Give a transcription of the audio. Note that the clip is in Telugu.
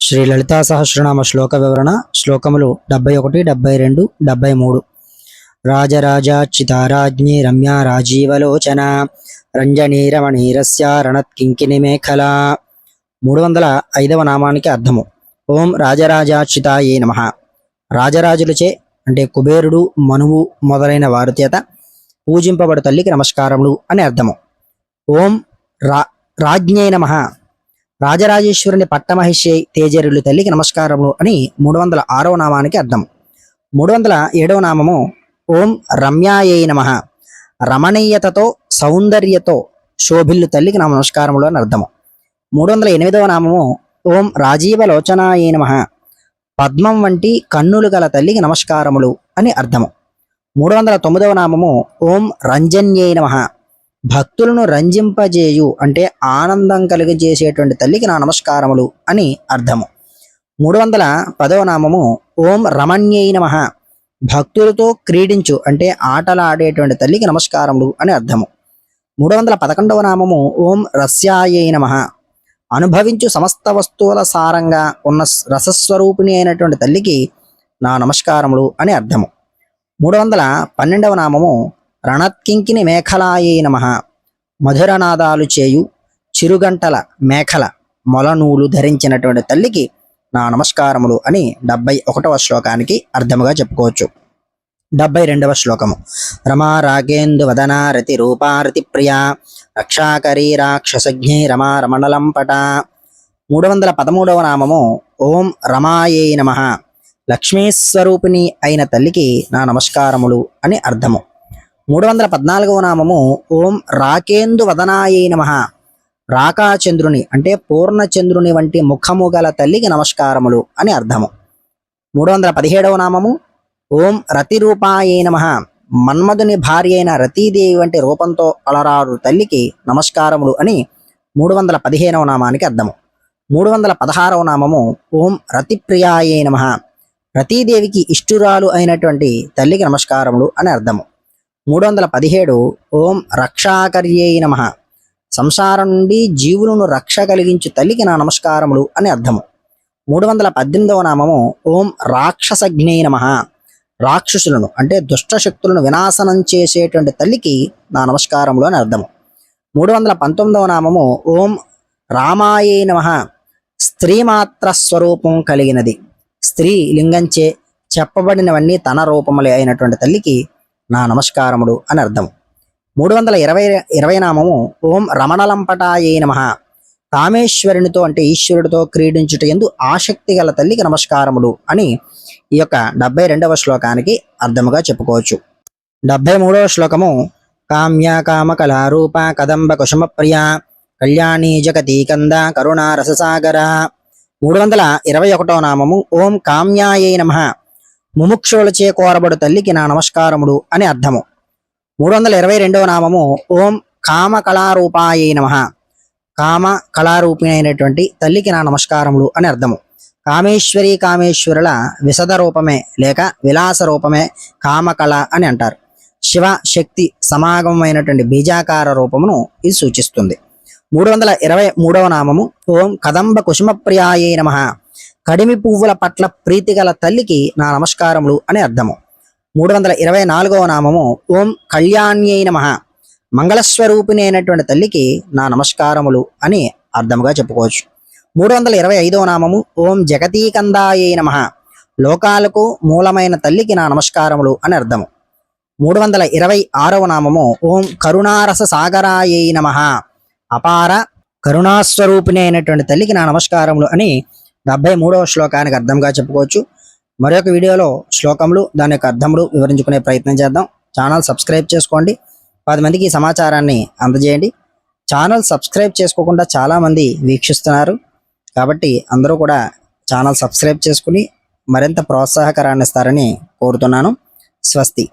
శ్రీ లలితా సహస్రనామ శ్లోక వివరణ శ్లోకములు 71, 72, 73. రాజరాజాచ్యుతారాజ్ఞి రమ్యా రాజీవలోచన రంజనీరమణీరస్య రణత్కింకిని మేఖల. 305వ నామానికి అర్థము. ఓం రాజరాజాచ్యుతాయే నమః. రాజరాజులచే అంటే కుబేరుడు, మనువు మొదలైన వారి చేత పూజింపబడు తల్లికి నమస్కారములు అని అర్థము. ఓం రాజ్ఞే నమః. రాజరాజేశ్వరుని పట్టమహిషి తేజరులు తల్లికి నమస్కారములు అని 306వ నామానికి అర్థం. 307వ నామము ఓం రమ్యాయే నమః. రమణీయతతో సౌందర్యతో శోభిల్లు తల్లికి నమస్కారములు అని అర్థము. 308వ నామము ఓం రాజీవలోచనాయే నమః. పద్మం వంటి కన్నులు గల తల్లికి నమస్కారములు అని అర్థము. 309వ నామము ఓం రంజన్యే నమః. భక్తులను రంజింపజేయు అంటే ఆనందం కలిగజేసేటువంటి తల్లికి నా నమస్కారములు అని అర్థము. 310వ నామము ఓం రమణ్యై నమః. భక్తులతో క్రీడించు అంటే ఆటలాడేటువంటి తల్లికి నమస్కారములు అని అర్థము. 311వ నామము ఓం రస్యాయై నమః. అనుభవించు సమస్త వస్తువుల సారంగా ఉన్న రసస్వరూపిణి అయినటువంటి తల్లికి నా నమస్కారములు అని అర్థము. 312వ నామము రణత్కింకిని మేఖలాయే నమః. మధురనాదాలు చేయు చిరుగంటల మేఖల మొలనూలు ధరించినటువంటి తల్లికి నా నమస్కారములు అని 71వ శ్లోకానికి అర్థముగా చెప్పుకోవచ్చు. 72వ శ్లోకము. రమా రాగేందు వదనా రతి రూపారతి ప్రియా రక్షాకరీ రాక్షసజ్ఞే రమా రమణలంపట. 313వ నామము ఓం రమాయే నమః. లక్ష్మీస్వరూపిణి అయిన తల్లికి నా నమస్కారములు అని అర్థము. 314వ నామము ఓం రాకేందు వదనాయే నమః. రాకాచంద్రుని అంటే పూర్ణచంద్రుని వంటి ముఖము గల తల్లికి నమస్కారములు అని అర్థము. 317వ నామము ఓం రతిరూపాయే నమః. మన్మధుని భార్య అయిన రతీదేవి వంటి రూపంతో అలరారు తల్లికి నమస్కారములు అని 315వ నామానికి అర్థము. 316వ నామము ఓం రతిప్రియాయే నమః. రతీదేవికి ఇష్టురాలు అయినటువంటి తల్లికి నమస్కారములు అని అర్థము. 317 ఓం రక్షాకర్యై నమః. సంసారం నుండి జీవులను రక్ష కలిగించు తల్లికి నా నమస్కారములు అని అర్థము. 318వ నామము ఓం రాక్షసజ్ఞై నమః. రాక్షసులను అంటే దుష్టశక్తులను వినాశనం చేసేటువంటి తల్లికి నా నమస్కారములు అని అర్థము. 319వ నామము ఓం రామాయే నమః. స్త్రీమాత్ర స్వరూపం కలిగినది. స్త్రీ లింగంచే చెప్పబడినవన్నీ తన రూపములే అయినటువంటి తల్లికి నా నమస్కారములు అని అర్థం. 320వ నామము ఓం రమణలంపటాయే నమః. కామేశ్వరునితో అంటే ఈశ్వరుడితో క్రీడించుట యందు ఆసక్తి గల తల్లికి నమస్కారములు అని ఈ యొక్క 72వ శ్లోకానికి అర్థముగా చెప్పుకోవచ్చు. 73వ శ్లోకము. కామ్య కామ కళారూప కదంబ కుసుమ ప్రియ కళ్యాణి జగతీ కంద కరుణా రససాగర. 321వ నామము ఓం కామ్యాయే నమః. ముముక్షువులచే కోరబడు తల్లికి నా నమస్కారములు అని అర్థము. 322వ నామము ఓం కామ కళారూపాయే నమః. కామ కళారూపిణి అయినటువంటి తల్లికి నా నమస్కారములు అని అర్థము. కామేశ్వరి కామేశ్వరుల విశద రూపమే లేక విలాస రూపమే కామకళ అని అంటారు. శివ శక్తి సమాగమైనటువంటి బీజాకార రూపమును ఇది సూచిస్తుంది. 323వ నామము ఓం కదంబ కుసుమ ప్రియాయే నమః. కడిమి పువ్వుల పట్ల ప్రీతి గల తల్లికి నా నమస్కారములు అని అర్థము. 324వ నామము ఓం కళ్యాణ్యై నమః. మంగళస్వరూపిణి అయినటువంటి తల్లికి నా నమస్కారములు అని అర్థముగా చెప్పుకోవచ్చు. 325వ నామము ఓం జగతీకందాయే నమః. లోకాలకు మూలమైన తల్లికి నా నమస్కారములు అని అర్థము. 326వ నామము ఓం కరుణారస సాగరాయే నమః. అపార కరుణాస్వరూపిణి అయినటువంటి తల్లికి నా నమస్కారములు అని 73వ శ్లోకానికి అర్థంగా చెప్పుకోవచ్చు. మరొక వీడియోలో శ్లోకములు దాని యొక్క అర్థములు వివరించుకునే ప్రయత్నం చేద్దాం. ఛానల్ సబ్స్క్రైబ్ చేసుకోండి. 10 మందికి సమాచారాన్ని అందజేయండి. ఛానల్ సబ్స్క్రైబ్ చేసుకోకుండా చాలామంది వీక్షిస్తున్నారు కాబట్టి అందరూ కూడా ఛానల్ సబ్స్క్రైబ్ చేసుకుని మరింత ప్రోత్సాహకరాన్ని ఇస్తారని కోరుతున్నాను. స్వస్తి.